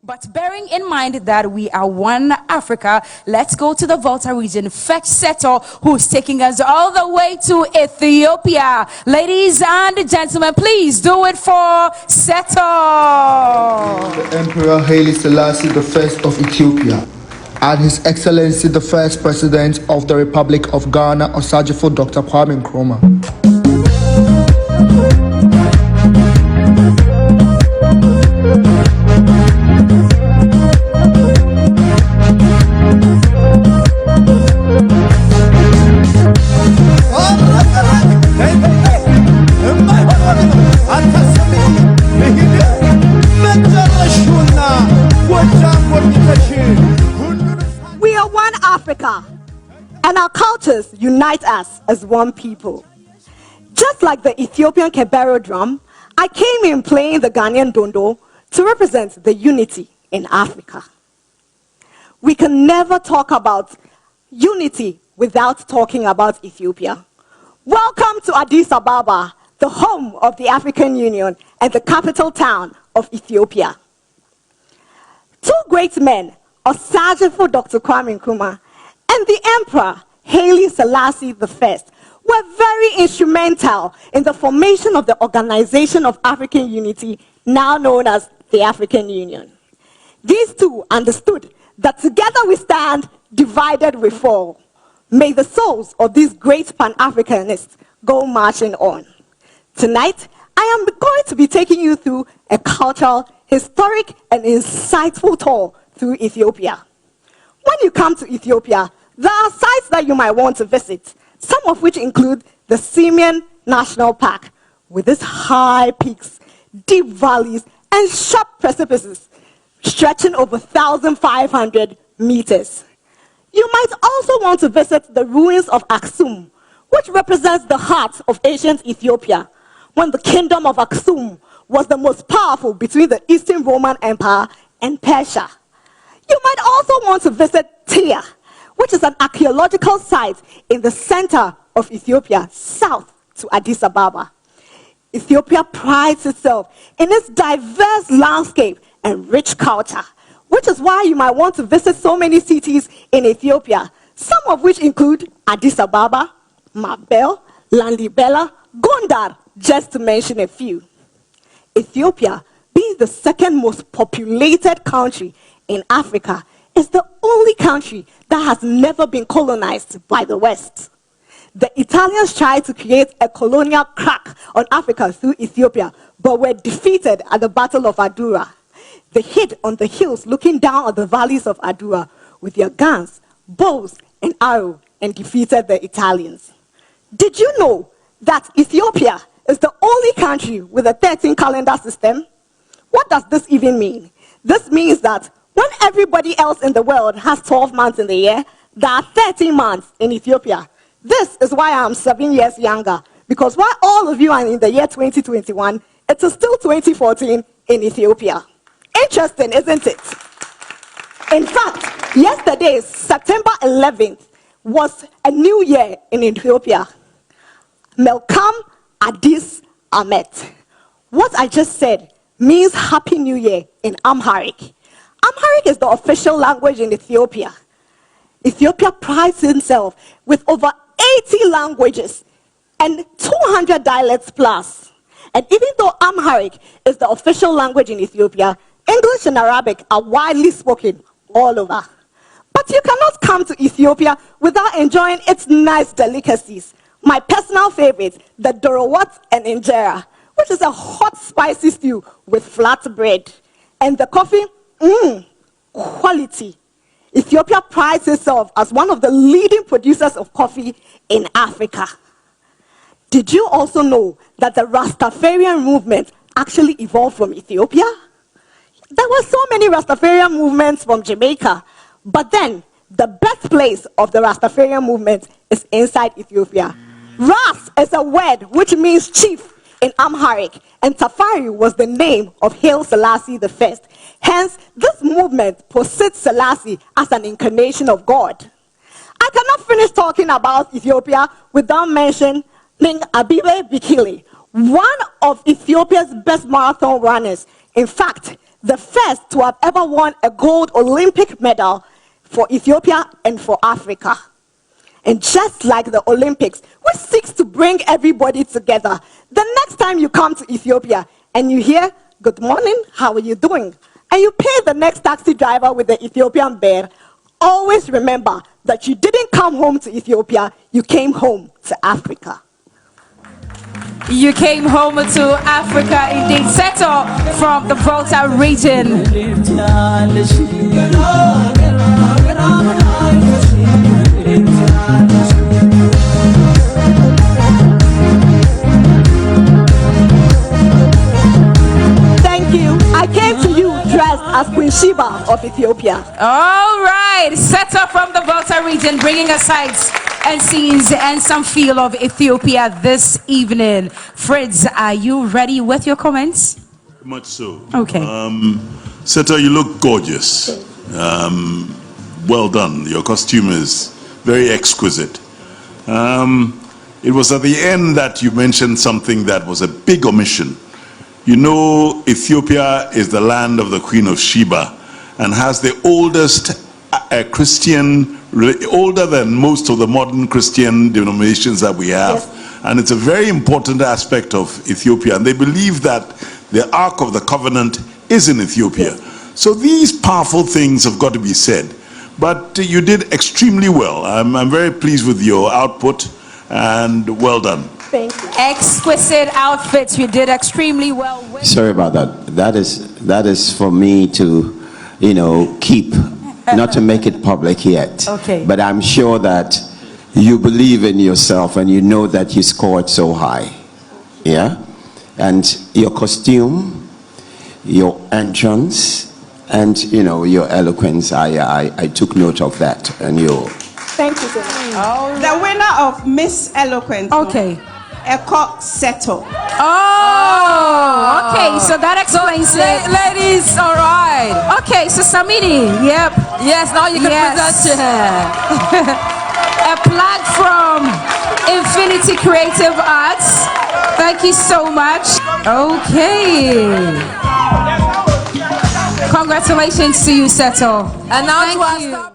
But bearing in mind that we are one Africa, let's go to the Volta region. Fetch Seto, who's taking us all the way to Ethiopia. Ladies and gentlemen, please do it for Seto. The Emperor Haile Selassie I of Ethiopia, and His Excellency the First President of the Republic of Ghana, Osajifo Dr. Kwame Nkrumah. We are one Africa, and our cultures unite us as one people. Just like the Ethiopian Kebero drum, I came in playing the Ghanaian dondo to represent the unity in Africa. We can never talk about unity without talking about Ethiopia. Welcome to Addis Ababa, the home of the African Union and the capital town of Ethiopia. Two great men, Osajifo Dr. Kwame Nkrumah and the Emperor Haile Selassie I, were very instrumental in the formation of the Organization of African Unity, now known as the African Union. These two understood that together we stand, divided we fall. May the souls of these great Pan-Africanists go marching on. Tonight, I am going to be taking you through a cultural, historic, and insightful tour through Ethiopia. When you come to Ethiopia, there are sites that you might want to visit, some of which include the Simeon National Park, with its high peaks, deep valleys, and sharp precipices stretching over 1,500 meters. You might also want to visit the ruins of Aksum, which represents the heart of ancient Ethiopia, when the kingdom of Aksum was the most powerful between the Eastern Roman Empire and Persia. You might also want to visit Tyre, which is an archaeological site in the center of Ethiopia, south to Addis Ababa. Ethiopia prides itself in its diverse landscape and rich culture, which is why you might want to visit so many cities in Ethiopia, some of which include Addis Ababa, Mabel, Lalibela, Gondar, just to mention a few. Ethiopia, being the second most populated country in Africa, is the only country that has never been colonized by the West. The Italians tried to create a colonial crack on Africa through Ethiopia, but were defeated at the Battle of Adura. They hid on the hills looking down on the valleys of Adura with their guns, bows, and arrows, and defeated the Italians. Did you know that Ethiopia is the only country with a 13 calendar system? What does this even mean? This means that when everybody else in the world has 12 months in the year, there are 13 months in Ethiopia. This is why I'm 7 years younger, because while all of you are in the year 2021, it is still 2014 in Ethiopia. Interesting, isn't it? In fact, yesterday, September 11th, was a new year in Ethiopia. Melkam Addis Amet. What I just said means Happy New Year in Amharic. Amharic is the official language in Ethiopia. Ethiopia prides itself with over 80 languages and 200 dialects plus. And even though Amharic is the official language in Ethiopia, English and Arabic are widely spoken all over. But you cannot come to Ethiopia without enjoying its nice delicacies. My personal favorite, the dorowat and injera, which is a hot spicy stew with flat bread. And the coffee, quality. Ethiopia prides itself as one of the leading producers of coffee in Africa. Did you also know that the Rastafarian movement actually evolved from Ethiopia? There were so many Rastafarian movements from Jamaica, but then the birthplace of the Rastafarian movement is inside Ethiopia. Ras is a word which means chief in Amharic, and Tafari was the name of Haile Selassie I. Hence, this movement posits Selassie as an incarnation of God. I cannot finish talking about Ethiopia without mentioning Abibe Bikili, one of Ethiopia's best marathon runners. In fact, the first to have ever won a gold Olympic medal for Ethiopia and for Africa. And just like the Olympics, which seeks to bring everybody together, the next time you come to Ethiopia and you hear, "Good morning, how are you doing?" and you pay the next taxi driver with the Ethiopian bear, always remember that you didn't come home to Ethiopia, you came home to Africa. You came home to Africa, indeed. Settle from the Volta region. Thank you. I came to you dressed as Queen Sheba of Ethiopia. All right, Settle from the Volta region, bringing us sights and scenes and some feel of Ethiopia this evening. Fritz, are you ready with your comments? Much so. Okay. Seta, you look gorgeous. Well done. Your costume is very exquisite. It was at the end that you mentioned something that was a big omission. You know, Ethiopia is the land of the Queen of Sheba and has the oldest Christian, older than most of the modern Christian denominations that we have. Yes. And it's a very important aspect of Ethiopia. And they believe that the Ark of the Covenant is in Ethiopia. Yes. So these powerful things have got to be said. But you did extremely well. I'm very pleased with your output and well done. Thank you. Exquisite outfits. You did extremely well with. Sorry about that. That is for me to, keep, not to make it public yet. Okay. But I'm sure that you believe in yourself and you know that you scored so high. Yeah? And your costume, your entrance, and your eloquence, I took note of that. And Thank you so much. The winner of Miss Eloquence. Okay. Eko Seto. Oh, okay. So that explains it. Ladies, all right. Okay, so Samini, yep. Yes, now you can present A plug from Infinity Creative Arts. Thank you so much. Okay. Congratulations to you, Seto. And now Thank to our you. star